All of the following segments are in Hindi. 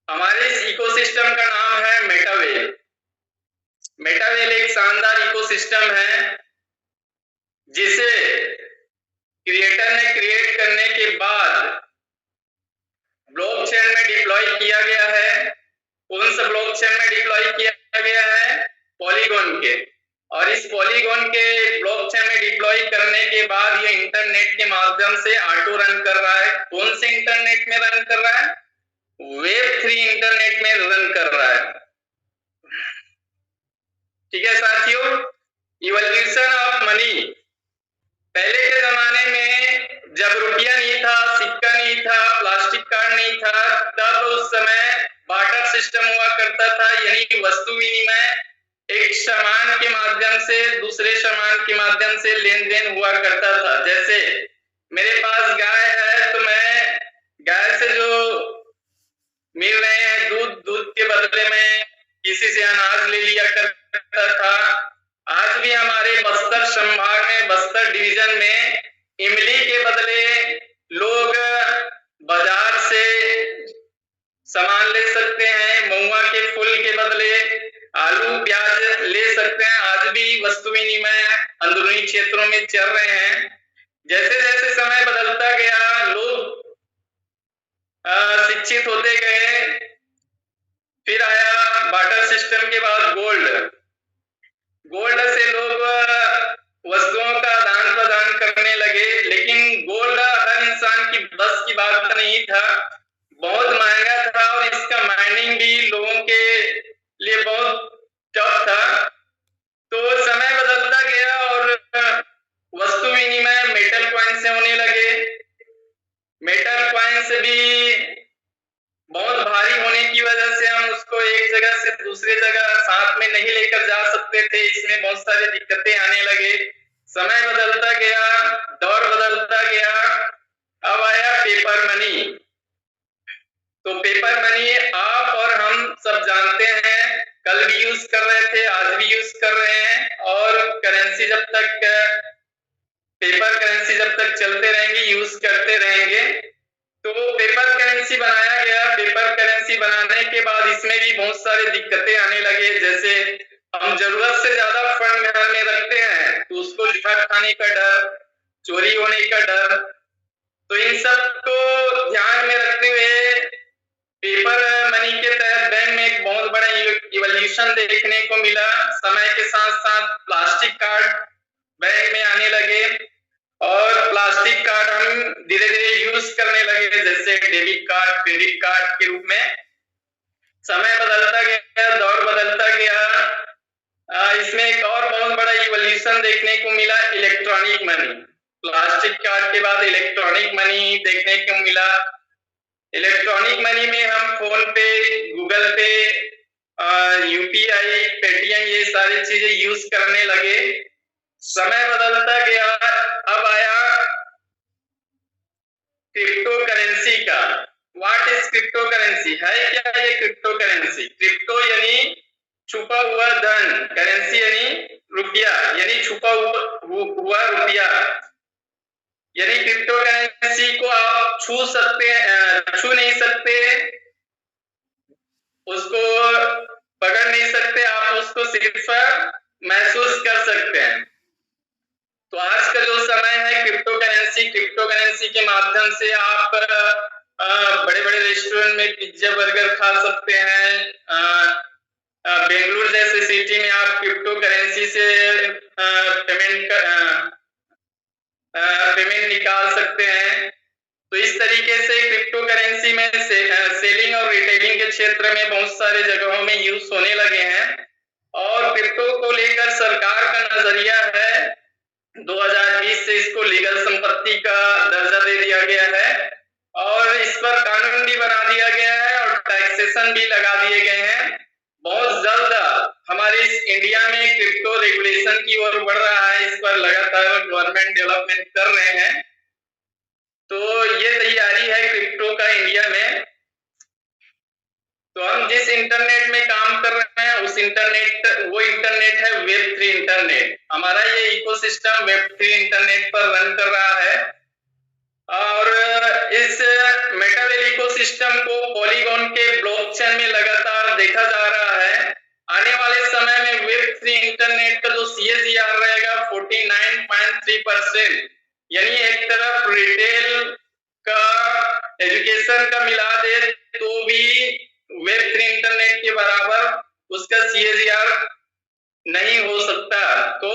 हमारे इस इकोसिस्टम का नाम है मेटावेल। मेटावेल एक शानदार इकोसिस्टम है जिसे क्रिएटर ने क्रिएट करने के बाद ब्लॉकचेन में डिप्लॉय किया गया है। कौन सा ब्लॉकचेन में डिप्लॉय किया गया है? पॉलीगॉन के। और इस पॉलीगॉन के ब्लॉकचेन में डिप्लॉय करने के बाद ये इंटरनेट के माध्यम से ऑटो रन कर रहा है। कौन से इंटरनेट में रन कर रहा है? वेब 3 इंटरनेट में रन कर रहा है। ठीक है साथियों, इवोल्यूशन ऑफ मनी। पहले के जमाने में जब रुपया नहीं था, सिक्का नहीं था, प्लास्टिक कार्ड नहीं था, तब उस समय बार्टर सिस्टम हुआ करता था, यानी वस्तु विनिमय एक सामान के माध्यम से दूसरे सामान के माध्यम से लेन देन हुआ करता था। जैसे मेरे पास गाय है तो मैं गाय से जो मिल रहे हैं दूध, दूध के बदले में किसी से अनाज ले लिया करता था। आज भी हमारे बस्तर संभाग में, बस्तर डिवीजन में इमली के बदले लोग बाजार से सामान ले सकते हैं, महुआ के फूल के बदले आलू प्याज ले सकते हैं। आज भी वस्तु विनिमय अंदरूनी क्षेत्रों में चल रहे हैं। जैसे जैसे समय बदलता गया, लोग शिक्षित होते गए, फिर आया बार्टर सिस्टम के बाद गोल्ड। गोल्ड से लोग वस्तुओं का आदान प्रदान करने लगे, लेकिन गोल्ड हर इंसान की बस की बात नहीं था, बहुत महंगा था और इसका माइनिंग भी लोगों के लिए बहुत टफ था। तो समय बदलता गया और वस्तु विनिमय मेटल कॉइन से होने लगे। मेटल कॉइन्स भी बहुत भारी होने की वजह से हम उसको एक जगह से दूसरे जगह साथ में नहीं लेकर जा सकते थे, इसमें बहुत सारी दिक्कतें आने लगे। समय बदलता गया, दौर बदलता गया, अब आया पेपर मनी। तो पेपर मनी आप और हम सब जानते हैं, कल भी यूज कर रहे थे, आज भी यूज कर रहे हैं। और करेंसी जब तक, पेपर करेंसी जब तक चलते रहेंगे, यूज करते रहेंगे। तो पेपर करेंसी बनाया गया। पेपर करेंसी बनाने के बाद इसमें भी बहुत सारी दिक्कतें आने लगे। जैसे हम जरूरत से ज्यादा फंड घर में रखते हैं तो उसको लूट खाने का डर, चोरी होने का डर। तो इन सब को ध्यान में रखते हुए पेपर मनी के तहत बैंक में एक बहुत बड़ा इवोल्यूशन देखने को मिला। समय के साथ साथ प्लास्टिक कार्ड बैंक में आने लगे और प्लास्टिक कार्ड हम धीरे धीरे यूज करने लगे, जैसे डेबिट कार्ड, क्रेडिट कार्ड के रूप में। समय बदलता गया, दौर बदलता गया। इसमें एक और बहुत बड़ा इवोल्यूशन देखने को मिला, इलेक्ट्रॉनिक मनी। प्लास्टिक कार्ड के बाद इलेक्ट्रॉनिक मनी देखने को मिला। इलेक्ट्रॉनिक मनी में हम फोन पे, गूगल पे, यूपीआई, पेटीएम, ये सारी चीजें यूज करने लगे। समय बदलता गया, अब आया क्रिप्टो करेंसी का। What is crypto currency? है क्या ये क्रिप्टो करेंसी? क्रिप्टो यानी छुपा हुआ धन, करेंसी यानी रुपया, यानी छुपा हुआ रुपया। यानी क्रिप्टो करेंसी को आप छू सकते हैं, छू नहीं सकते, उसको पकड़ नहीं सकते, आप उसको सिर्फ महसूस कर सकते हैं। तो आज का जो समय है क्रिप्टो करेंसी के माध्यम से आप बड़े बड़े रेस्टोरेंट में पिज्जा बर्गर खा सकते हैं। बेंगलुरु जैसे सिटी में आप क्रिप्टो करेंसी से पेमेंट निकाल सकते हैं। तो इस तरीके से क्रिप्टो करेंसी में सेलिंग और रिटेलिंग के क्षेत्र में बहुत सारे जगहों में यूज होने लगे हैं। और क्रिप्टो को लेकर सरकार का नजरिया है, 2020 से इसको लीगल संपत्ति का दर्जा दे दिया गया है और इस पर कानून भी बना दिया गया है और टैक्सेशन भी लगा दिए गए हैं। बहुत जल्द हमारे इस इंडिया में क्रिप्टो रेगुलेशन की ओर बढ़ रहा है, इस पर लगातार गवर्नमेंट डेवलपमेंट कर रहे हैं। तो ये तैयारी है क्रिप्टो का इंडिया में। तो हम जिस इंटरनेट में काम कर रहे हैं उस इंटरनेट, वो इंटरनेट है वेब 3 इंटरनेट। हमारा ये इकोसिस्टम वेब 3 इंटरनेट पर रन कर रहा है। और इस मेटावेल इकोसिस्टम को पॉलीगॉन के ब्लॉकचेन में लगातार देखा जा रहा है। आने वाले समय में वेब 3 इंटरनेट का जो CAGR रहेगा 49.3%, यानी एक तरफ रिटेल का, एजुकेशन का मिला दे तो भी वेब 3 इंटरनेट के बराबर उसका CAGR नहीं हो सकता। तो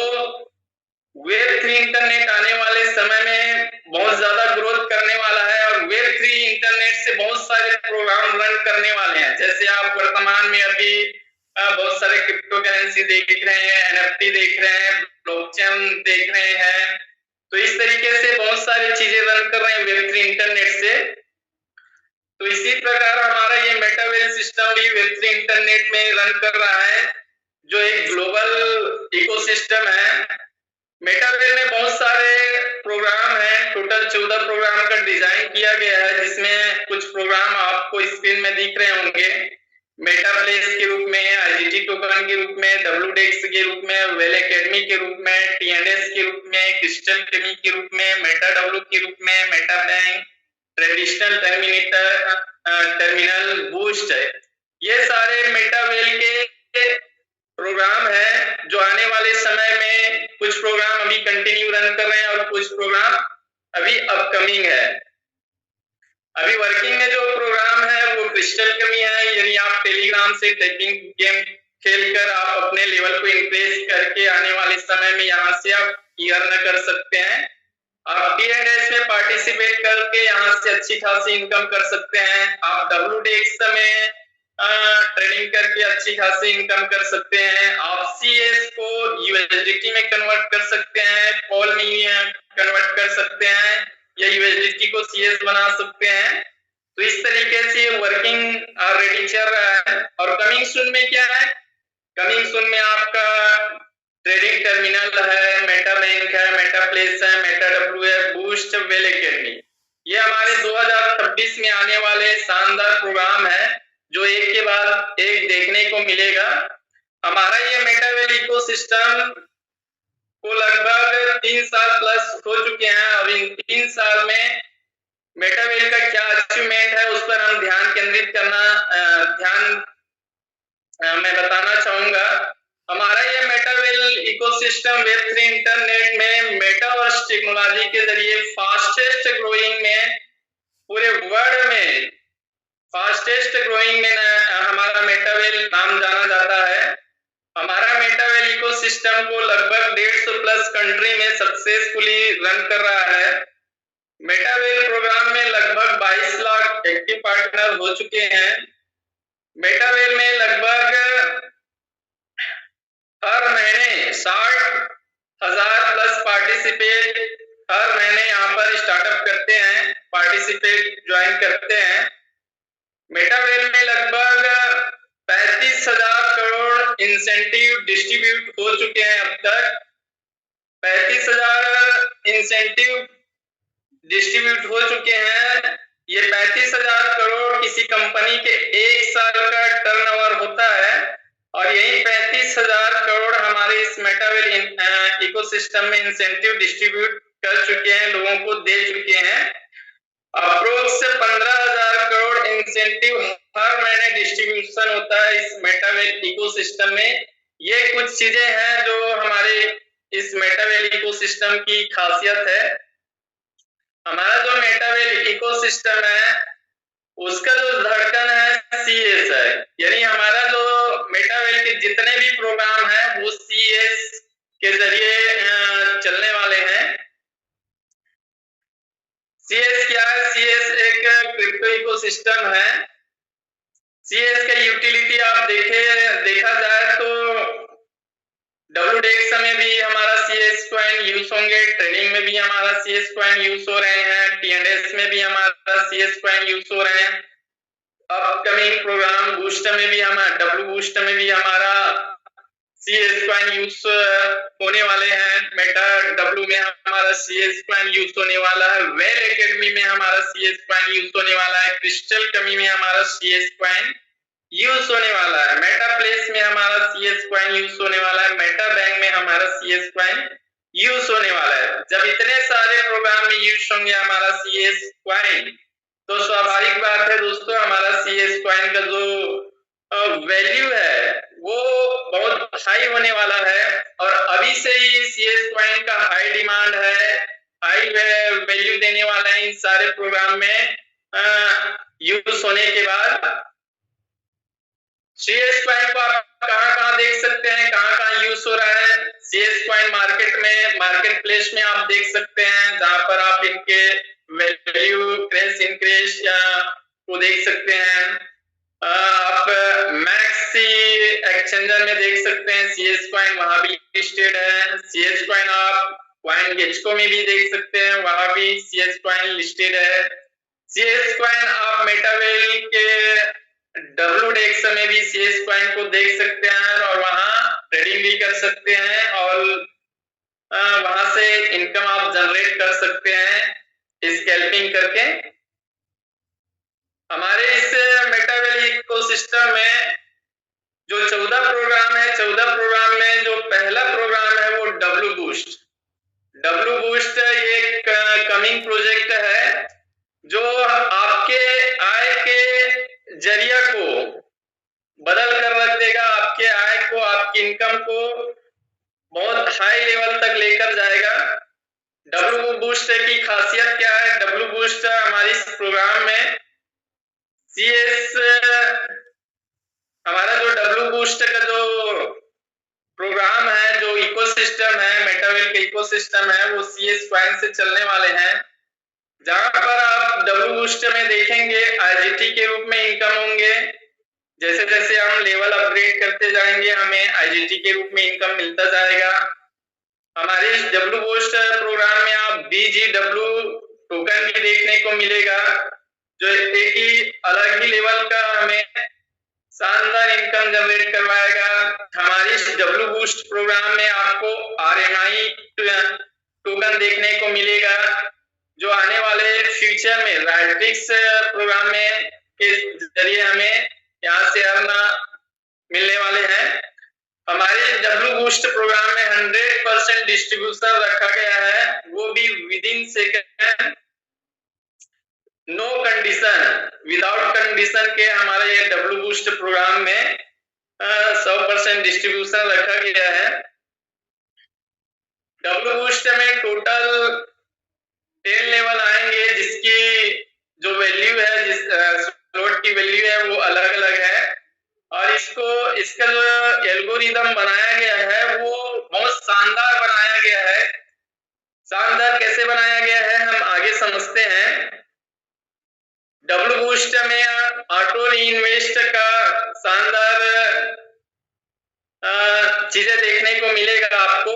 वेब 3 इंटरनेट आने वाले समय में बहुत ज्यादा ग्रोथ करने वाला है और वेब 3 इंटरनेट से बहुत सारे प्रोग्राम रन करने वाले हैं। जैसे आप वर्तमान में अभी बहुत सारे क्रिप्टो करेंसी देख रहे हैं, NFT देख रहे हैं, ब्लॉकचेन देख रहे हैं। तो इस तरीके से बहुत सारी चीजें रन कर रहे हैं वेब 3 इंटरनेट से। तो इसी प्रकार हमारा ये मेटावेल सिस्टम भी वेब 3 इंटरनेट में रन कर रहा है, जो एक ग्लोबल इकोसिस्टम है। मेटावेल में बहुत सारे प्रोग्राम हैं, टोटल 14 प्रोग्राम का डिजाइन किया गया है, जिसमें कुछ प्रोग्राम आपको स्क्रीन में दिख रहे होंगे। मेटाप्लेस के रूप में, IGT टोकन के रूप में, WDEX के रूप में, वेल एकेडमी के रूप में, TNS के रूप में, क्रिस्टल केमी के रूप में, मेटाडब्ल्यू के रूप में, Meta bank, traditional terminal, boost है। ये सारे मेटावेल के प्रोग्राम है जो आने वाले समय में कुछ प्रोग्राम अभी कंटिन्यू रन कर रहे हैं और कुछ प्रोग्राम अभी अपकमिंग है। अभी वर्किंग में जो प्रोग्राम है वो क्रिस्टल केमी है, यानी आप टेलीग्राम से टाइपिंग गेम खेलकर आप अपने लेवल को इंक्रीज करके आने वाले समय में यहाँ से आप अर्न कर सकते हैं। आप TNS में पार्टिसिपेट करके यहाँ से अच्छी खासी इनकम कर सकते हैं। आप WDEX में ट्रेडिंग करके अच्छी खासी इनकम कर सकते हैं। आप CS को USDT में कन्वर्ट कर सकते हैं, पॉल में कन्वर्ट कर सकते हैं, या USDT को CS बना सकते हैं। तो इस तरीके से वर्किंग ऑलरेडी चल रहा है। और कमिंग सून में क्या है, कमिंग सून में आपका ट्रेडिंग टर्मिनल है, मेटा बैंक है, मेटा प्लेस है, मेटाडब्ल्यू है, बूस्ट, वेल एकेडमी। ये हमारे 2026 में आने वाले शानदार प्रोग्राम है जो एक के बाद एक देखने को मिलेगा। हमारा ये मेटावेल इकोसिस्टम को लगभग 3 साल प्लस हो चुके हैं और इन 3 साल में मेटावेल का क्या अचीवमेंट है उस पर हम ध्यान केंद्रित करना मैं बताना चाहूंगा। हमारा ये मेटावेल इकोसिस्टम वेब 3 इंटरनेट में मेटावर्स टेक्नोलॉजी के जरिए फास्टेस्ट ग्रोइंग में, पूरे वर्ल्ड में फास्टेस्ट ग्रोइंग में हमारा मेटावेल नाम जाना जाता है। हमारा मेटावेल इकोसिस्टम को लगभग 150 प्लस कंट्री में सक्सेसफुली रन कर रहा है। मेटावेल प्रोग्राम में लगभग 22 लाख एक्टिव पार्टनर हो चुके हैं। मेटावेल में लगभग हर महीने 60,000 प्लस पार्टिसिपेट हर महीने यहाँ पर स्टार्टअप करते हैं, पार्टिसिपेट ज्वाइन करते हैं। मेटावेल में लगभग 35,000 करोड़ इंसेंटिव डिस्ट्रीब्यूट हो चुके हैं। अब तक 35,000 इंसेंटिव डिस्ट्रीब्यूट हो चुके हैं। ये 35,000 करोड़ किसी कंपनी के 1 साल का टर्नओवर होता है और यही 35,000 करोड़ हमारे इस मेटावेल इकोसिस्टम में इंसेंटिव डिस्ट्रीब्यूट कर चुके हैं, लोगों को दे चुके हैं। अप्रोक्स 15,000 करोड़ इंसेंटिव हर महीने डिस्ट्रीब्यूशन होता है इस मेटावेल इकोसिस्टम में। ये कुछ चीजें हैं जो हमारे इस मेटावेल इकोसिस्टम की खासियत है। हमारा जो मेटावेल इकोसिस्टम है उसका जो धड़कन है CS है, यानी हमारा जो मेटावेल के जितने भी प्रोग्राम है वो CS के जरिए चलने वाले हैं। CS क्या है? CS एक क्रिप्टो इकोसिस्टम है। CS का यूटिलिटी आप देखा जाए तो WDEX में भी हमारा CS कॉइन यूज होंगे, ट्रेडिंग में भी हमारा CS कॉइन यूज हो रहे हैं, TNS में भी हमारा CS कॉइन यूज हो रहे हैं। अपकमिंग प्रोग्राम बूस्ट में भी हमारा WBoost में भी हमारा CS कॉइन यूज होने वाले हैं। मेटाडब्ल्यू में हमारा CS कॉइन यूज होने वाला है। वेल एकेडमी में हमारा CS कॉइन यूज होने वाला है। क्रिस्टल केमी में हमारा CS कॉइन यूज होने वाला है। मेटा प्लेस में हमारा CS कॉइन यूज होने वाला है। मेटा बैंक में हमारा CS कॉइन यूज होने वाला है। जब इतने सारे प्रोग्राम में यूज होंगे हमारा CS क्वाइन, तो स्वाभाविक बात है दोस्तों हमारा CS क्वाइन का जो वैल्यू है वो बहुत हाई होने वाला है। और अभी से ही CS क्वाइन का हाई डिमांड है, हाई वैल्यू देने वाला है इन सारे प्रोग्राम में यूज होने के बाद। CS क्वाइन को आप कहाँ देख सकते हैं, कहाँ यूज हो रहा है। CS क्वाइन मार्केट में, मार्केट प्लेस में आप देख सकते हैं, जहां पर आप इनके वैल्यू क्रेश इनक्रेश या को देख सकते हैं। आप मैक्सी एक्सचेंजर में देख सकते हैं CS क्वाइन, वहां भी लिस्टेड है। CS क्वाइन आप क्वाइन गेस्को में भी देख सकते हैं, वहां भी CS क्वाइन लिस्टेड है। CS क्वाइन आप मेटावेल के WDEX में भी CS क्वाइन को देख सकते हैं और वहां ट्रेडिंग भी कर सकते हैं और वहां से इनकम आप जनरेट कर सकते हैं स्कैल्पिंग करके। हमारे इस मेटावेल इकोसिस्टम में जो 14 प्रोग्राम है, 14 प्रोग्राम में जो पहला प्रोग्राम है वो डब्ल्यू बूस्ट। डब्ल्यू बूस्ट ये एक कमिंग प्रोजेक्ट है जो आपके आय के जरिया को बदल कर रख देगा, आपके आय को, आपकी इनकम को बहुत हाई लेवल तक लेकर जाएगा। डब्ल्यू बूस्ट की खासियत क्या है? डब्ल्यू बूस्ट हमारे इस प्रोग्राम में CS हमारा जो डब्ल्यू बूस्ट का जो प्रोग्राम है, जो इकोसिस्टम है, मेटावेल के इकोसिस्टम है, वो CS क्वाइन से चलने वाले हैं। जहां पर आप डब्ल्यू बूस्ट में देखेंगे IGT के रूप में इनकम होंगे। जैसे जैसे हम लेवल अपग्रेड करते जाएंगे हमें IGT के रूप में इनकम मिलता जाएगा। हमारे इस डब्ल्यू बूस्ट प्रोग्राम में आप BGW टोकन भी देखने को मिलेगा, जो एक ही अलग ही लेवल का हमें शानदार इनकम जनरेट करवाएगा। हमारे इस डब्ल्यू बूस्ट प्रोग्राम में आपको RMI टोकन देखने को मिलेगा, जो आने वाले फ्यूचर में राइट्रिक्स प्रोग्राम में के जरिए हमें यहाँ से अर्न मिलने वाले हैं। हमारे डब्ल्यू बूस्ट प्रोग्राम में 100% डिस्ट्रीब्यूशन रखा गया है, वो भी within second, no condition, without condition के हमारे ये डब्ल्यू बूस्ट प्रोग्राम में 100% डिस्ट्रीब्यूशन रखा गया है। डब्ल्यू बूस्ट में टोटल 10 लेवल आएंगे, जिसकी जो वैल्यू है, जिस स्लॉट की वैल्यू है वो अलग अलग है। और इसका जो एल्गोरिदम बनाया गया है वो बहुत शानदार बनाया गया है। शानदार कैसे बनाया गया है हम आगे समझते हैं। डब्ल्यू बूस्ट में ऑटो रीइन्वेस्ट का शानदार चीजें देखने को मिलेगा आपको।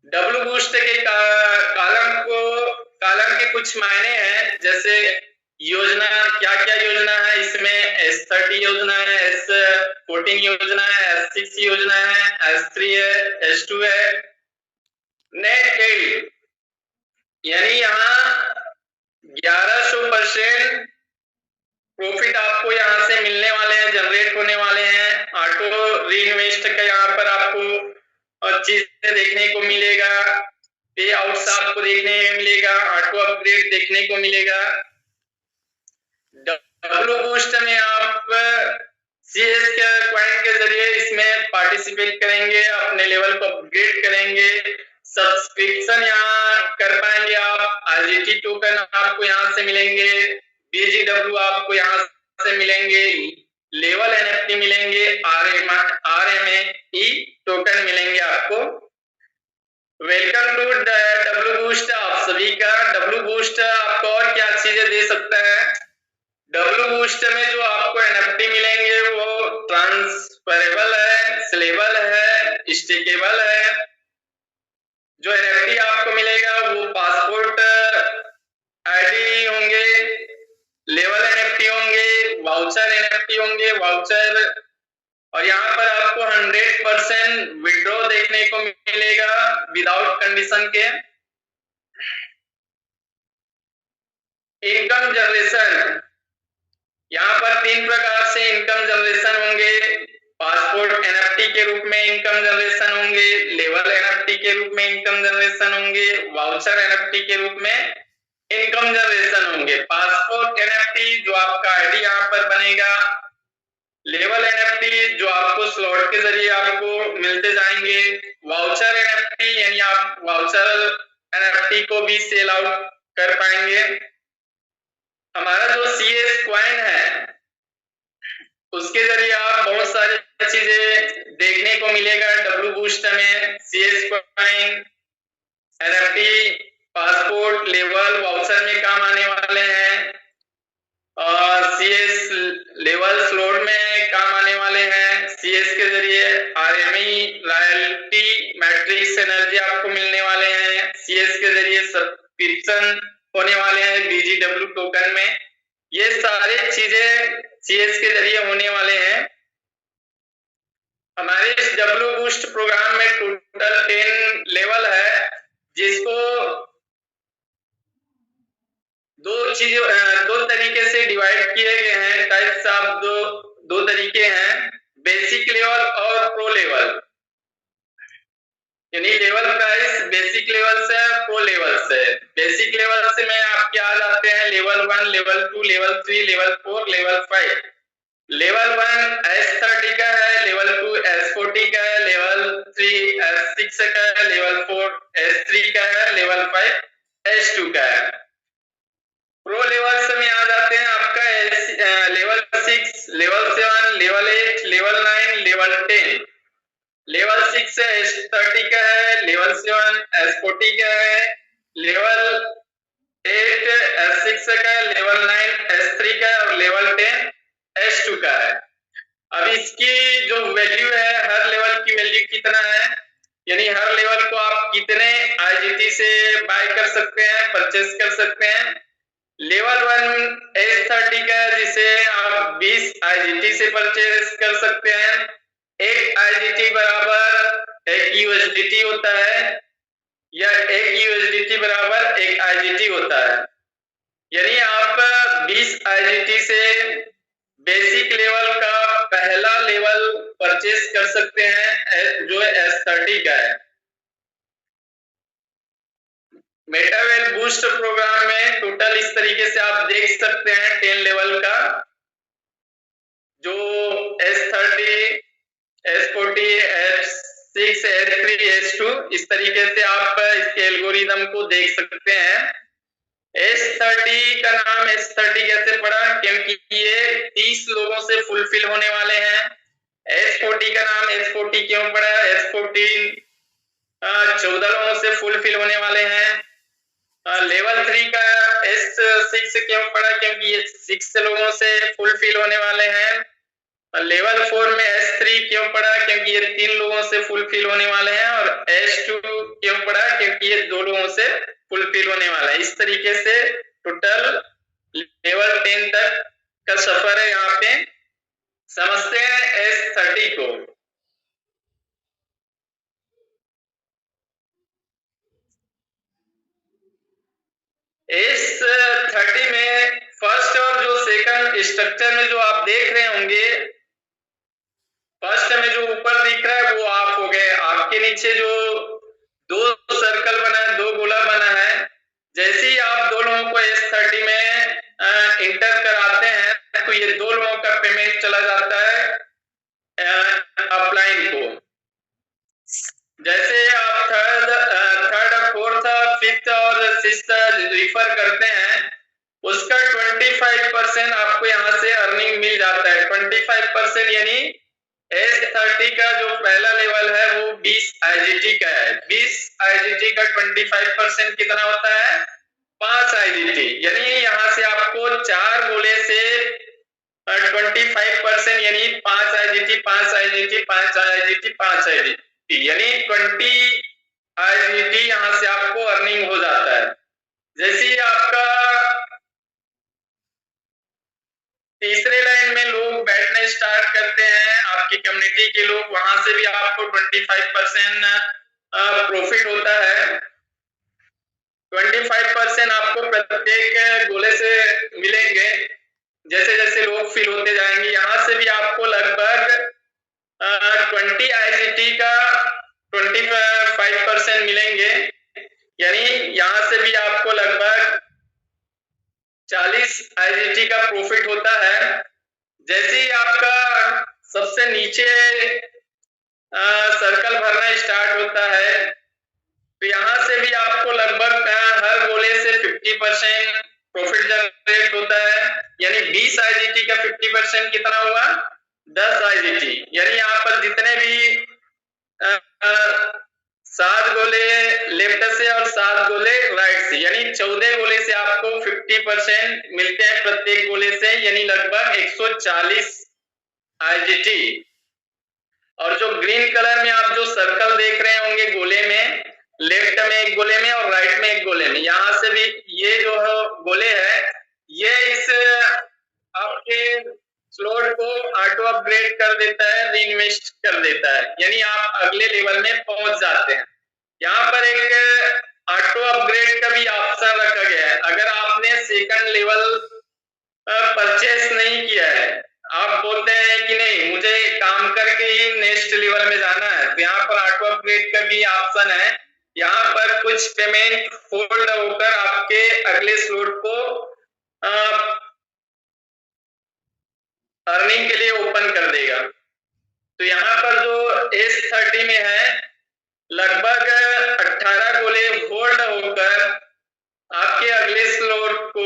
डब्ल्यू बूस्ट के कॉलम के कुछ मायने हैं, जैसे योजना, क्या क्या योजना है इसमें। S30 योजना है, S14 योजना है, S6 योजना है, S3 है, S2 है। नेट यील्ड यानी यहाँ 1100% प्रॉफिट आपको यहाँ से मिलने वाले हैं, जनरेट होने वाले हैं। ऑटो रीइन्वेस्ट का यहाँ पर आपको चीजें देखने को मिलेगा, पे आउट्स आपको देखने को मिलेगा, ऑटो अपग्रेड देखने को मिलेगा। डब्ल्यू बूस्ट में आप CS के क्वाइन के जरिए इसमें पार्टिसिपेट करेंगे, अपने लेवल को अपग्रेड करेंगे, सब्सक्रिप्शन यहाँ कर पाएंगे आप। IGT टोकन आपको यहाँ से मिलेंगे, BGW आपको यहाँ से मिलेंगे, लेवल NFT मिलेंगे, RME टोकन मिलेंगे आपको। वेलकम टू डब्ल्यू बूस्ट आप सभी का। डब्ल्यू बूस्ट आपको और क्या चीजें दे सकता है? डब्ल्यू बूस्ट में जो आपको NFT मिलेंगे वो ट्रांसफरेबल है, सेलेबल है, स्टेकेबल है। जो NFT आपको मिलेगा वो पासपोर्ट ID होंगे, लेवल NFT होंगे, वाउचर NFT होंगे, वाउचर। और यहाँ पर आपको 100% विड्रॉ देखने को मिलेगा विदाउट कंडीशन के। इनकम जनरेशन, यहाँ पर 3 प्रकार से इनकम जनरेशन होंगे। पासपोर्ट एनएफटी के रूप में इनकम जनरेशन होंगे, लेवल एनएफटी के रूप में इनकम जनरेशन होंगे, वाउचर एनएफटी के रूप में इनकम जनरेशन होंगे। पासपोर्ट एनएफटी जो आपका आईडी यहाँ पर बनेगा, लेवल एनएफटी जो आपको स्लॉट के जरिए आपको मिलते जाएंगे, वाउचर एनएफटी यानी आप वाउचर एनएफटी को भी सेल आउट कर पाएंगे। हमारा जो CS कॉइन है उसके जरिए आप बहुत सारी चीजें देखने को मिलेगा। डब्ल्यू बूस्ट में CS coin, NFT, passport, level, voucher में काम आने वाले हैं और CS लेवल स्लॉट में काम आने वाले हैं। CS के जरिए RME रॉयल्टी मैट्रिक्स एनर्जी आपको मिलने वाले हैं। CS के जरिए सब्सक्रिप्शन होने वाले हैं BGW टोकन में। ये सारे चीजें CS के जरिए होने वाले हैं। हमारे इस डब्ल्यू बूस्ट प्रोग्राम में टोटल 10 लेवल है, जिसको दो तरीके से डिवाइड किए गए हैं। टाइप्स ऑफ दो तरीके हैं, बेसिक लेवल और प्रो लेवल। यानी लेवल प्राइस बेसिक लेवल से प्रो लेवल से। बेसिक लेवल से में आपके आ जाते हैं level 1, level 2, level 3, level 4, level 5। Level 1 S30 का है, लेवल 2 S40 का है, लेवल 3 S6 का है, लेवल 4 S3 का है, लेवल 5 S2 का है। प्रो लेवल से में आ जाते हैं आपका level 6, level 7, level 8, level 9, level 10। Level 6 S30 का है, लेवल 7 S40 का है, लेवल 8 S6 का है, लेवल 9 S3 का है और लेवल 10 S2 का है। अब इसकी जो वैल्यू है, हर लेवल की वैल्यू कितना है, यानी हर लेवल को आप कितने IGT से बाय कर सकते हैं, परचेस कर सकते हैं। लेवल 1 S30 का है, जिसे आप 20 IGT से परचेस कर सकते हैं। एक IGT बराबर 1 USDT होता है या 1 USDT बराबर 1 IGT होता है। यानी आप 20 IGT से बेसिक लेवल का पहला लेवल परचेस कर सकते हैं, जो S30 का है। मेटावेल बूस्ट प्रोग्राम में टोटल इस तरीके से आप देख सकते हैं 10 लेवल का, जो S30, S40, S6, S3, S2, इस तरीके से आप इसके एल्गोरिदम को देख सकते हैं। S30 का नाम S30 कैसे पड़ा, क्योंकि ये 30 लोगों से फुलफिल होने वाले हैं। S40 का नाम S40 क्यों पड़ा, S14 14 लोगों से फुलफिल होने वाले हैं। लेवल 3 का S6 क्यों पड़ा, क्योंकि ये 6 लोगों से फुलफिल होने वाले हैं। लेवल 4 में S3 क्यों पड़ा, क्योंकि ये 3 लोगों से फुलफिल होने वाले हैं। और S2 क्यों पड़ा, क्योंकि ये 2 लोगों से फुलफिल होने वाला है। इस तरीके से टोटल लेवल 10 तक का सफर है। यहाँ पे समझते हैं S30 को। S30 में फर्स्ट और जो सेकंड स्ट्रक्चर में जो आप देख रहे होंगे, फर्स्ट में जो ऊपर दिख रहा है वो आप हो गए। आपके नीचे जो 2 सर्कल बना है, 2 गोला बना है, जैसे ही आप 2 लोगों को S30 में इंटर कराते हैं तो ये 2 लोगों का पेमेंट चला जाता है अपलाइन को। जैसे आप थर्ड, फोर्थ, फिफ्थ और सिक्स्थ रिफर करते हैं, उसका 25% आपको यहाँ से अर्निंग मिल जाता है। 25% यानी S30 का जो पहला लेवल है वो 20 IGT का है। 20 IGT का 25% कितना होता है, 5 IGT। यानी यहाँ से आपको 4 गोले से 25% यानी 5 IGT, 5 IGT, 5 IGT, 5 IGT, यानी 20 IGT यहाँ से आपको अर्निंग हो जाता है। जैसे ही आपका तीसरे लाइन में लोग बैठने स्टार्ट करते हैं, आपकी कम्युनिटी के लोग, वहां से भी आपको 25% प्रॉफिट होता है। 25% आपको प्रत्येक गोले से मिलेंगे। जैसे जैसे लोग फिल होते जाएंगे, यहाँ से भी आपको लगभग 20 IGT का 25% मिलेंगे, यानी यहाँ से भी आपको लगभग 40 IGT का प्रॉफिट होता है। जैसे ही आपका सबसे नीचे सर्कल भरना स्टार्ट होता है, तो यहाँ से भी आपको लगभग हर गोले से 50% प्रॉफिट जनरेट होता है, यानी 20 IGT का 50% कितना हुआ, 10 IGT। यानी यहाँ पर जितने भी 7 गोले लेफ्ट से और 7 गोले राइट से, यानी 14 गोले से आपको 50% मिलते हैं प्रत्येक गोले से, यानी लगभग 140 IGT। और जो ग्रीन कलर में आप जो सर्कल देख रहे होंगे गोले में, लेफ्ट में एक गोले में और राइट में एक गोले में, यहाँ से भी ये जो गोले है ये इस आपके स्लॉट को ऑटो अपग्रेड कर देता है, रीइन्वेस्ट कर देता है, यानी आप अगले लेवल में पहुंच जाते हैं। यहाँ पर एक ऑटो अपग्रेड का भी ऑप्शन रखा गया है। अगर आपने सेकंड लेवल परचेस नहीं किया है, आप बोलते हैं कि नहीं मुझे काम करके ही नेक्स्ट लेवल में जाना है, तो यहाँ पर ऑटो अपग्रेड का भी ऑप्शन है। यहाँ पर कुछ पेमेंट फोल्ड होकर आपके अगले स्लॉट को अर्निंग के लिए ओपन कर देगा। तो यहाँ पर जो S30 में है लगभग 18 गोले होल्ड होकर आपके अगले स्लॉट को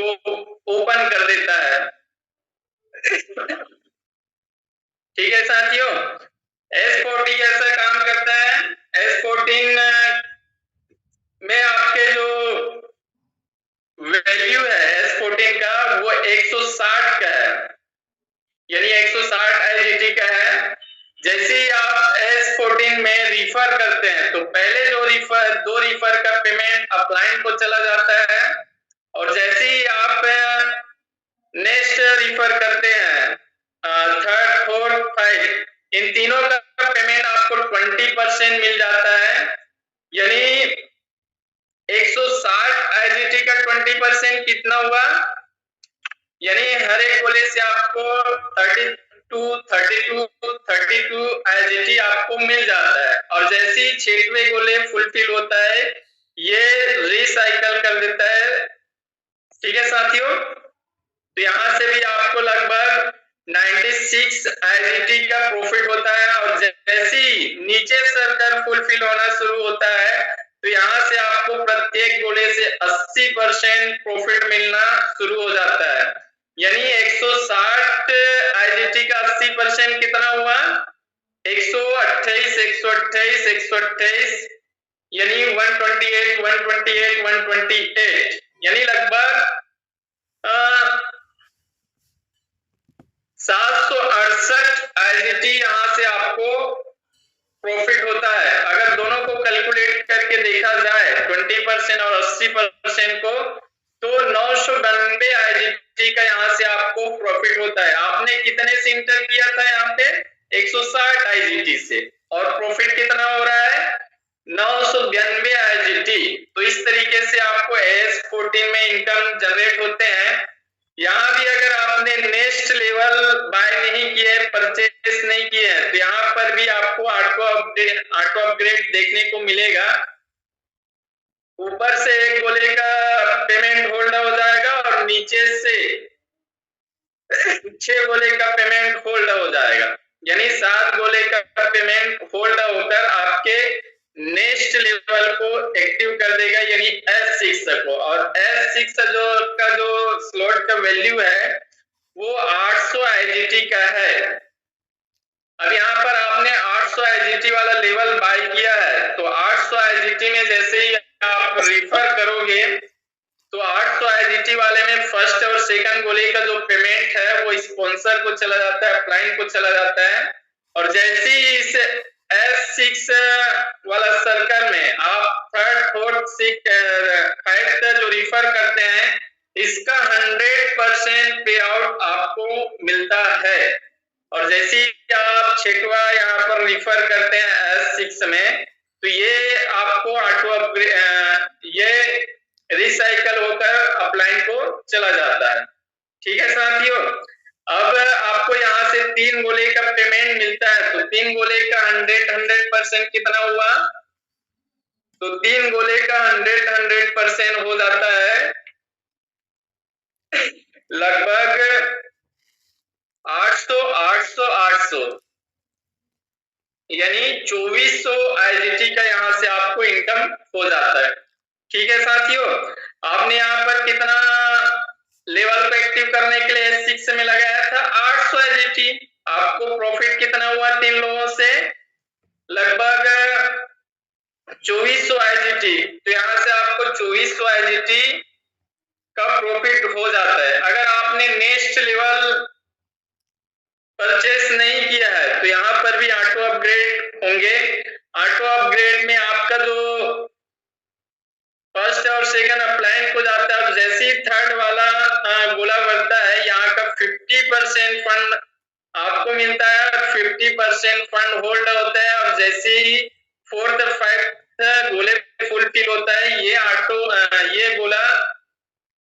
ओपन कर देता है। ठीक है साथियों, S14 कैसा काम करता है, S14 में आपके जो वैल्यू है S14 का वो 160 का है, यानी 160 IGT का है। जैसे ही आप S14 में रिफर करते हैं तो पहले जो दो रिफर का पेमेंट अपलाइन को चला जाता है, और जैसे ही आप नेक्स्ट रिफर करते हैं थर्ड फोर्थ फाइव, इन तीनों का पेमेंट आपको 20% मिल जाता है, यानी 160 IGT का 20% कितना हुआ, यानी हर एक गोले से आपको 32 IGT आपको मिल जाता है। और जैसे ही 6वें गोले फुलफिल होता है ये रिसाइकल कर देता है। ठीक है साथियों, तो यहाँ से भी आपको लगभग 96 IGT का प्रॉफिट होता है। और जैसे ही नीचे सर्कल फुलफिल होना शुरू होता है तो यहाँ से आपको प्रत्येक गोले से 80% प्रॉफिट मिलना शुरू हो जाता है, यानी 160 IGT का 80% कितना हुआ, 128, 128, 128, यानी 128, 128, 128, यानी लगभग 768 IGT यहाँ से आपको प्रॉफिट होता है। अगर दोनों को कैलकुलेट करके देखा जाए 20% और 80% को, तो 992 IGT का यहाँ से आपको प्रॉफिट होता है। आपने कितने से इंटर किया था यहाँ पे, 160 IGT से, और प्रॉफिट कितना हो रहा है, 992 IGT। तो इस तरीके से आपको S14 में इनकम जनरेट होते हैं। यहाँ भी अगर आपने नेक्स्ट लेवल बाय नहीं किए, परचेस नहीं किए हैं, तो यहाँ पर भी आपको ऑटो अपग्रेड देखने को मिलेगा। ऊपर से एक गोले का पेमेंट होल्ड हो जाएगा और नीचे से 6 गोले का पेमेंट होल्ड हो जाएगा, यानी 7 गोले का पेमेंट होल्ड होकर आपके नेक्स्ट लेवल को एक्टिव कर देगा, यानी S6 को। और S6 जो स्लॉट का वैल्यू है वो 800 IGT का है। अब यहाँ पर आपने 800 IGT वाला लेवल बाय किया है, तो 800 IGT में जैसे ही आप रिफर करोगे तो 800 IGT वाले में फर्स्ट और सेकंड गोले का जो पेमेंट है वो स्पॉन्सर को चला जाता है, अपलाइन को चला जाता है। और जैसे ही इस S6 वाला सर्कल में आप थर्ड फोर्थ सिक्स जो रिफर करते हैं, इसका 100% पे आउट आपको मिलता है। और जैसे ही आप 6वां यहाँ पर रिफर करते हैं S6 में, तो ये आपको ऑटो अपग्रेड ये रिसाइकल होकर अपलाइन को चला जाता है। ठीक है साथियों, अब आपको यहाँ से से 3 गोले का पेमेंट मिलता है, तो 3 गोले का 100% कितना हुआ? तो 3 गोले का 100% हो जाता है लगभग 800 यानी 2400 IGT का यहाँ से आपको इनकम हो जाता है। ठीक है साथियों, आपने यहाँ पर कितना लेवल को एक्टिव करने के लिए S6 में लगाया था? 800 IGT। आपको प्रॉफिट कितना हुआ 3 लोगों से? लगभग 2400 IGT। तो यहाँ से आपको 2400 IGT का प्रॉफिट हो जाता है। अगर आपने नेक्स्ट लेवल परचेस नहीं किया है तो यहाँ पर भी ऑटो अपग्रेड होंगे। ऑटो अपग्रेड में आपका जो फर्स्ट और सेकंड अपलाइन हो जाता है, जैसे ही थर्ड वाला गोला बढ़ता है यहाँ का 50% फंड आपको मिलता है और 50% फंड होल्ड होता है, और जैसे ही फोर्थ और फाइव गोले फुलफिल होता है ये गोला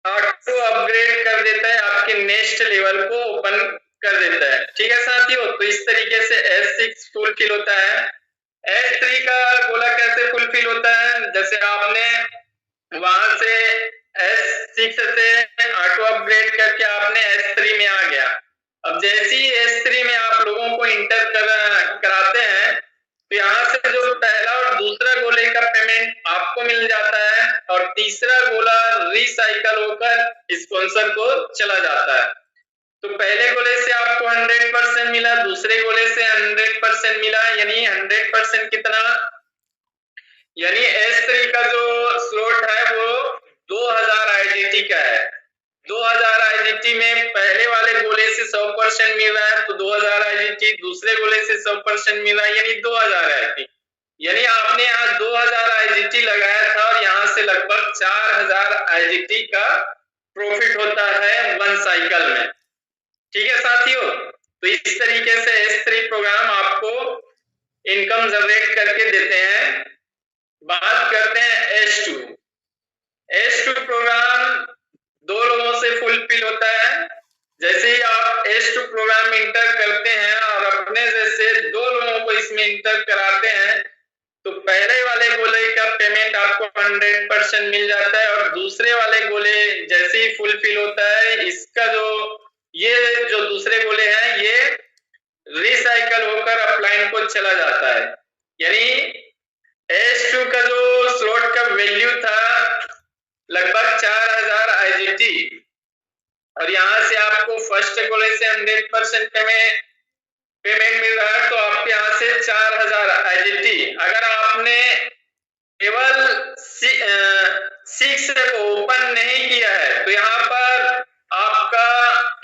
ऑटो अपग्रेड कर देता है, आपके नेक्स्ट लेवल को ओपन कर देता है। ठीक है साथियों, तो इस तरीके से S6 फुलफिल होता है। S3 का गोला कैसे फुलफिल होता है? जैसे आपने वहां से S6 से ऑटो अपग्रेड करके आपने S3 में आ गया। अब जैसे ही S3 में आप लोगों को इंटर कराते हैं तो यहाँ से जो पहला और दूसरा गोले का पेमेंट आपको मिल जाता है और तीसरा गोला रिसाइकल होकर स्पॉन्सर को चला जाता है। तो पहले गोले से आपको 100% मिला, दूसरे गोले से 100% मिला, यानी 100% कितना? यानी S3 का जो स्लॉट है वो 2000 IGT का है। 2000 IGT में पहले वाले गोले से 100% मिल रहा है तो 2000 IGT, दूसरे गोले से 100% मिल रहा है यानी 2000 IGT। यानी आपने यहाँ 2000 IGT लगाया था और यहाँ से लगभग 4000 IGT का प्रॉफिट होता है वन साइकिल में। ठीक है साथियों, तो इस तरीके से S3 प्रोग्राम आपको इनकम जनरेट करके देते हैं। बात करते हैं S2। S2 प्रोग्राम 2 लोगों से फुलफिल होता है। जैसे ही आप S2 प्रोग्राम इंटर करते हैं और अपने जैसे 2 लोगों को इसमें इंटर कराते हैं तो पहले वाले गोले का पेमेंट आपको 100% मिल जाता है और दूसरे वाले गोले जैसे ही फुलफिल होता है इसका ये जो दूसरे गोले हैं ये रिसाइकल होकर अपलाइन को चला जाता है। यानी S2 का जो स्लॉट का वैल्यू था लगभग 4000 IGT और यहाँ से आपको फर्स्ट गोले से 100% पेमेंट मिल रहा है तो आपके यहाँ से 4000 IGT। अगर आपने केवल 6 को ओपन नहीं किया है तो यहाँ पर आपका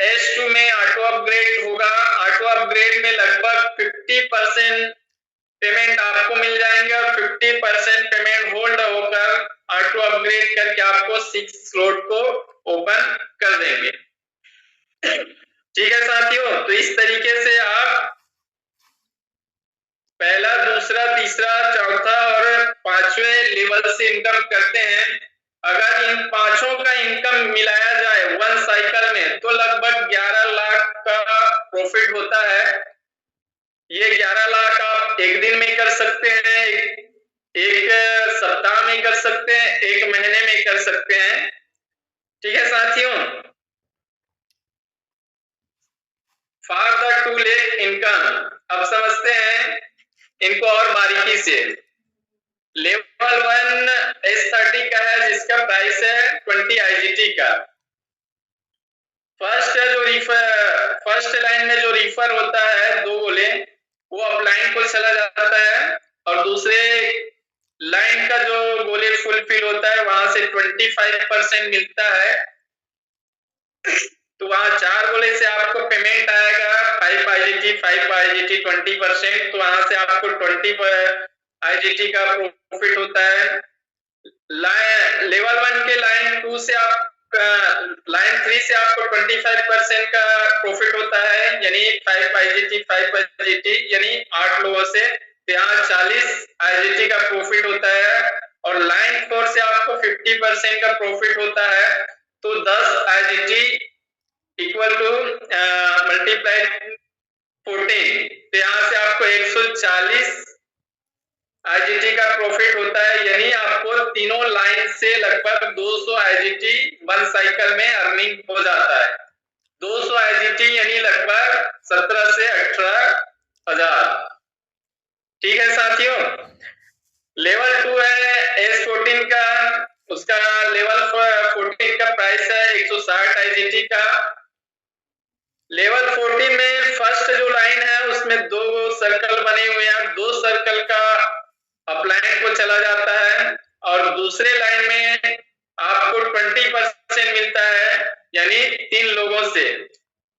S2 में ऑटो अपग्रेड होगा। ऑटो अपग्रेड में लगभग 50% पेमेंट आपको मिल जाएंगे और 50% पेमेंट होल्ड होकर ऑटो अपग्रेड करके आपको 6 स्लॉट को ओपन कर देंगे। ठीक है साथियों, तो इस तरीके से आप पहला, दूसरा, तीसरा, चौथा और पांचवें लेवल से इनकम करते हैं। अगर इन पांचों का इनकम मिलाया जाए वन साइकिल में तो लगभग 11 लाख का प्रॉफिट होता है। ये 11 लाख आप एक दिन में कर सकते हैं, एक सप्ताह में कर सकते हैं, एक महीने में कर सकते हैं। ठीक है साथियों, फॉर द 2 लाख इनकम अब समझते हैं इनको और बारीकी से। लेवल 1 S30 का है जिसका प्राइस है 20 IGT का। फर्स्ट लाइन में जो रिफर होता है 2 गोले वो अपलाइन को चला जाता है और दूसरे लाइन का जो गोले फुलफिल होता है वहां से 25% मिलता है। तो वहां 4 गोले से आपको पेमेंट आएगा 5 IGT 20%, तो वहां से आपको 20 IGT का प्रॉफिट होता है। लेवल 1 के लाइन 2 से आप लाइन 3 से आपको 25% का प्रॉफिट होता है यानी 5 IGT यानी 8 लोगों से, तो यहाँ 40 IGT का प्रॉफिट होता है और लाइन 4 से आपको 50% का प्रॉफिट होता है तो 10 IGT equal two multiplied 140 IGT का प्रॉफिट होता है, यानी आपको तीनों लाइन से लगभग 200 IGT वन साइकिल में अर्निंग हो जाता है। 200 IGT यानी लगभग 17 से 18,000। ठीक है साथियों। लेवल 2 है S14 का, उसका लेवल 14 का प्राइस है 160 IGT का। लेवल 14 में फर्स्ट जो लाइन है उसमें 2 सर्कल बने हुए हैं, 2 सर्कल का अपलाइन को चला जाता है और दूसरे लाइन में आपको 20% मिलता है, यानी 3 लोगों से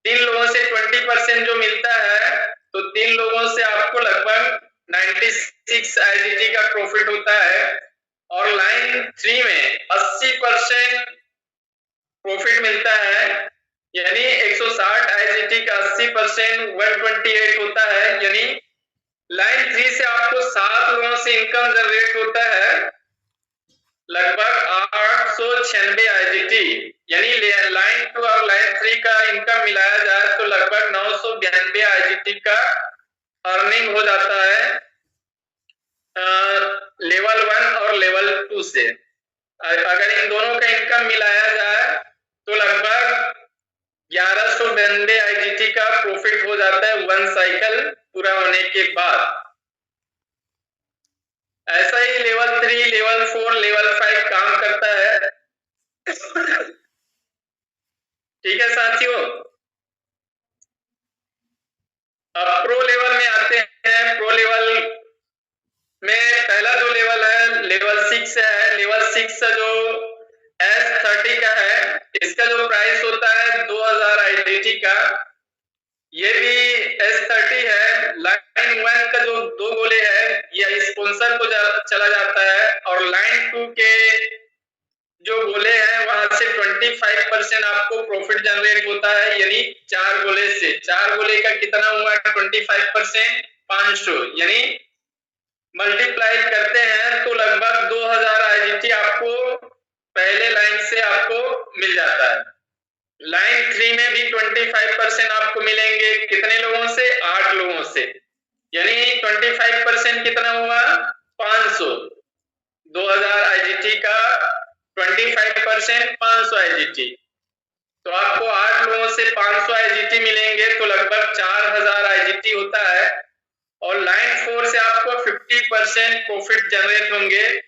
20% जो मिलता है, तो 3 लोगों से आपको लगभग 96 IGT का प्रॉफिट होता है। और लाइन 3 में 80% प्रॉफिट मिलता है, यानी 160 IGT का 80% 128 होता है, यानी लाइन 3 से आपको 7 लोगों से इनकम जनरेट होता है लगभग 896 IGT, यानी लाइन 2 और लाइन 3 का इनकम मिलाया जाए तो लगभग 992 IGT का अर्निंग हो जाता है लेवल 1 और लेवल 2 से। अगर इन दोनों का इनकम मिलाया जाए तो लगभग 1192 IGT का प्रॉफिट हो जाता है वन साइकिल पूरा होने के बाद। ऐसा ही लेवल 3, लेवल 4, लेवल 5 काम करता है। ठीक है साथियों। अब प्रो लेवल में आते हैं। प्रो लेवल में पहला जो लेवल है लेवल 6 है। लेवल 6 जो S30 का है, इसका जो प्राइस होता है 2000 IGT का। ये भी S30 है। लाइन 1 का जो 2 गोले है ये स्पॉन्सर को चला जाता है और लाइन 2 के जो गोले हैं वहां से 25% आपको प्रॉफिट जनरेट होता है, यानी 4 गोले से। 4 गोले का कितना हुआ 25%, 500, यानी मल्टीप्लाई करते हैं तो लगभग 2000 IGT आपको पहले लाइन से आपको मिल जाता है। लाइन 3 में भी 25% आपको मिलेंगे, कितने लोगों से 8 लोगों से, यानी 25% कितना हुआ 500। 2000 IGT का 25% 500 IGT, तो आपको 8 लोगों से 500 IGT मिलेंगे तो लगभग 4000 IGT होता है। और लाइन 4 से आपको 50% प्रॉफिट जनरेट होंगे,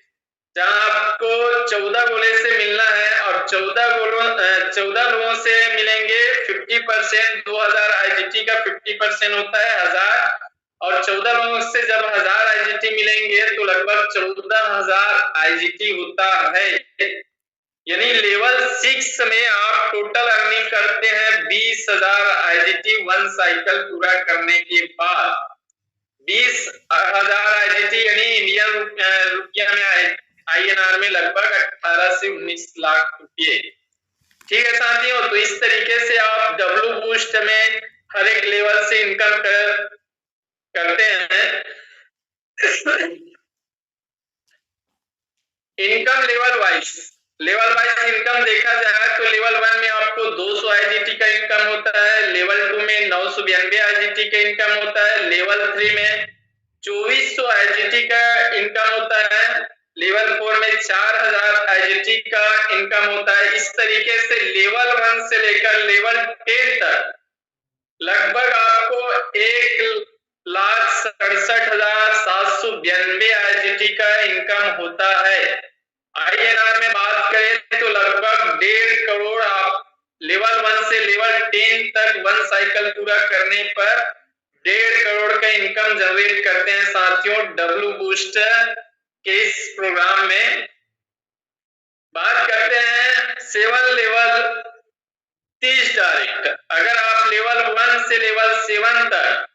जहां आपको 14 गोले से मिलना है और 14 लोगों से मिलेंगे 50%। 2000 IGT का 50% होता है 1000, और 14 लोगों से जब 1000 IGT मिलेंगे तो लगभग 14000 IGT होता है, यानी लेवल 6 में आप टोटल अर्निंग करते हैं 20000 IGT वन साइकिल पूरा करने के बाद। 20000 IGT यानी इंडियन रुपया में INR में लगभग 18 से 19 लाख रुपये। ठीक है साथियों। तो इस तरीके से आप डब्ल्यू बूस्ट में हर एक लेवल से इनकम करते हैं। इनकम लेवल वाइज इनकम देखा जाए तो लेवल 1 में आपको 200 IGT का इनकम होता है, लेवल 2 में 992 IGT का इनकम होता है, लेवल 3 में 2400 IGT का इनकम होता है, लेवल 4 में 4000 IGT का इनकम होता है। इस तरीके से लेवल 1 से लेकर लेवल 10 तक लगभग आपको 1,67,792 IGT का इनकम होता है। INR में बात करें तो लगभग 1.5 करोड़ आप लेवल 1 से लेवल 10 तक वन साइकिल पूरा करने पर 1.5 करोड़ का इनकम जनरेट करते हैं साथियों डब्ल्यू बूस्ट के इस प्रोग्राम में। बात करते हैं 7 लेवल 30 डायरेक्ट। अगर आप लेवल 1 से लेवल 7 तक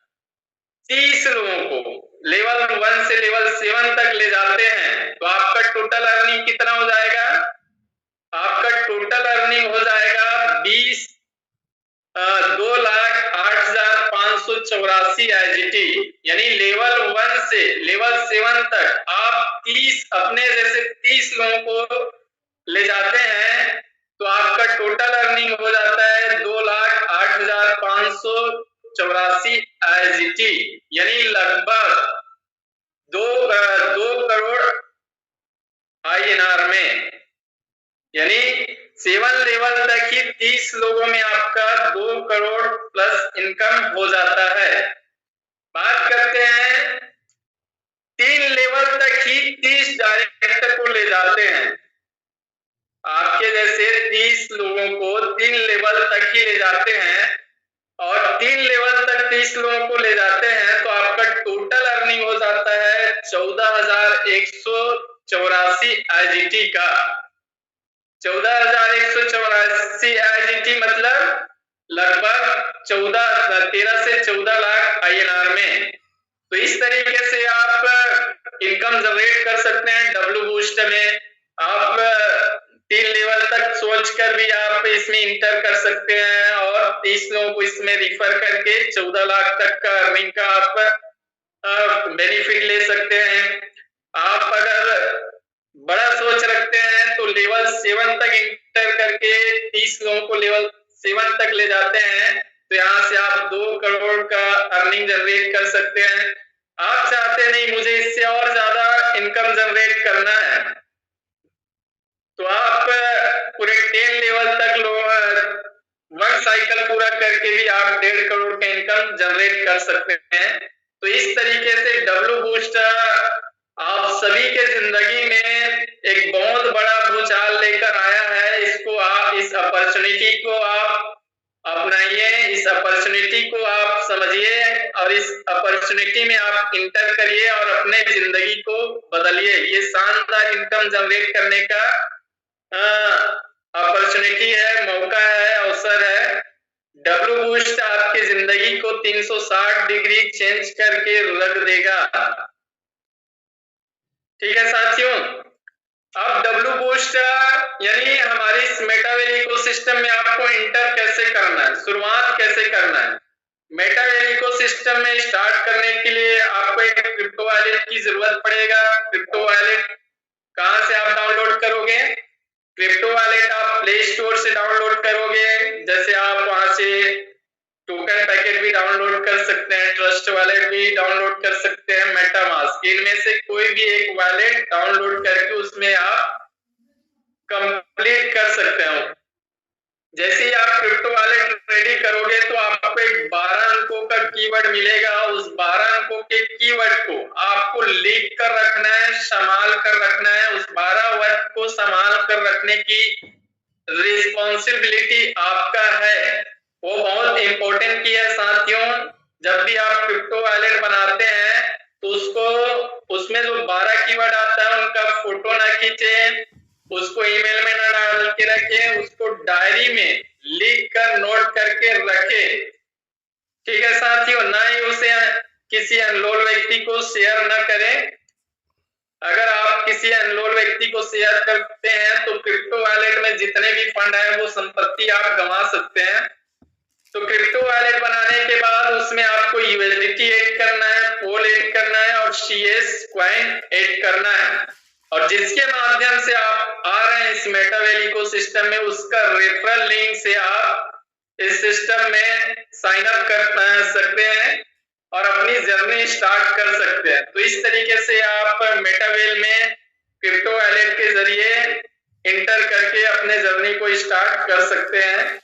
30 लोगों को लेवल 1 से लेवल 7 तक ले जाते हैं तो आपका टोटल अर्निंग कितना हो जाएगा? आपका टोटल अर्निंग हो जाएगा 2,08,584 IGT, यानी लेवल 1 से लेवल 7 तक आप 30 अपने जैसे 30 लोगों को ले जाते हैं तो आपका टोटल अर्निंग हो जाता है 2,08,584 IGT, यानी लगभग 2 करोड़ INR में, यानी 7 लेवल तक ही 30 लोगों में आपका 2 करोड़ प्लस इनकम हो जाता है। बात करते हैं 3 लेवल तक ही 30 डायरेक्टर को ले जाते हैं। आपके जैसे 30 लोगों को 3 लेवल तक ही ले जाते हैं और 3 लेवल तक 30 लोगों को ले जाते हैं तो आपका टोटल अर्निंग हो जाता है 14,184 IGT का। 14,184 IGT मतलब लगभग 13 से 14 लाख INR में। तो इस तरीके से आप इनकम जनरेट कर सकते हैं डब्ल्यू बूस्ट में। आप 3 लेवल तक सोचकर भी आप इसमें इंटर कर सकते हैं और 30 लोगों को इसमें रिफर करके 14 लाख तक का अर्निंग का आप बेनिफिट ले सकते हैं। आप अगर बड़ा सोच रखते हैं तो लेवल 7 तक इंटर करके 30 लोगों को लेवल 7 तक ले जाते हैं तो यहाँ से आप 2 करोड़ का अर्निंग जनरेट कर सकते हैं। आप चाहते नहीं मुझे इससे और ज्यादा इनकम जनरेट करना है तो आप पूरे 10 लेवल तक वन साइकिल पूरा करके भी आप 1.5 करोड़ का इनकम जनरेट कर सकते हैं। तो इस तरीके से डब्ल्यू बूस्ट आप सभी के जिंदगी में एक बहुत बड़ा भूचाल लेकर आया है। इसको आप इस अपॉर्चुनिटी को आप अपनाइए, इस अपॉर्चुनिटी को आप समझिए और इस अपॉर्चुनिटी में आप इंटर करिए और अपने जिंदगी को बदलिए। ये शानदार इनकम जनरेट करने का अपॉर्चुनिटी है, मौका है, अवसर है। डब्ल्यू बूस्ट आपकी जिंदगी को 360 डिग्री चेंज करके रख देगा। ठीक है साथियों, अब डब्ल्यू बूस्ट यानी हमारी इस मेटावेल इकोसिस्टम में आपको इंटर कैसे करना है, शुरुआत कैसे करना है। मेटावेल इकोसिस्टम में स्टार्ट करने के लिए आपको एक क्रिप्टो वॉलेट की जरूरत पड़ेगा। क्रिप्टो वॉलेट कहां से आप डाउनलोड करोगे? क्रिप्टो वॉलेट आप प्ले स्टोर से डाउनलोड करोगे। जैसे आप वहां से टोकन पैकेट भी डाउनलोड कर सकते हैं, ट्रस्ट वॉलेट भी डाउनलोड कर सकते हैं, मेटामास्क, इनमें से कोई भी एक वॉलेट डाउनलोड करके उसमें आप कंप्लीट कर सकते हो। जैसे ही आप क्रिप्टो वॉलेट रेडी करोगे तो आपको एक 12 अंकों का कीवर्ड मिलेगा। उस 12 अंकों के कीवर्ड को आपको लिख कर रखना है, संभाल कर रखना है। उस 12 वर्ड को संभाल कर रखने की रिस्पॉन्सिबिलिटी आपका है। वो बहुत इंपॉर्टेंट की है साथियों। जब भी आप क्रिप्टो वॉलेट बनाते हैं तो उसमें जो 12 कीवर्ड आता है उनका फोटो ना खींचे, उसको ईमेल में ना डाल के रखे, उसको डायरी में लिख कर नोट करके रखे। ठीक है साथियों, ना ही उसे किसी अननोन व्यक्ति को शेयर ना करें। अगर आप किसी अननोन व्यक्ति को शेयर करते हैं तो क्रिप्टो वॉलेट में जितने भी फंड है वो संपत्ति आप गंवा सकते हैं। तो क्रिप्टो वॉलेट बनाने के बाद उसमें आपको USDT ऐड करना है, पोल ऐड करना है और CS कॉइन ऐड करना है। और जिसके माध्यम से आप आ रहे हैं इस मेटावेल इकोसिस्टम में, उसका रेफरल लिंक से आप इस सिस्टम में साइन अप कर सकते हैं और अपनी जर्नी स्टार्ट कर सकते हैं। तो इस तरीके से आप मेटावेल में क्रिप्टो वॉलेट के जरिए इंटर करके अपने जर्नी को स्टार्ट कर सकते हैं।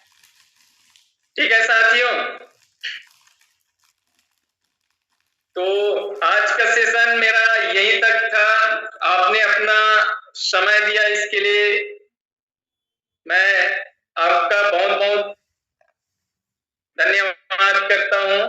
ठीक है साथियों, तो आज का सेशन मेरा यहीं तक था। आपने अपना समय दिया, इसके लिए मैं आपका बहुत बहुत धन्यवाद करता हूं।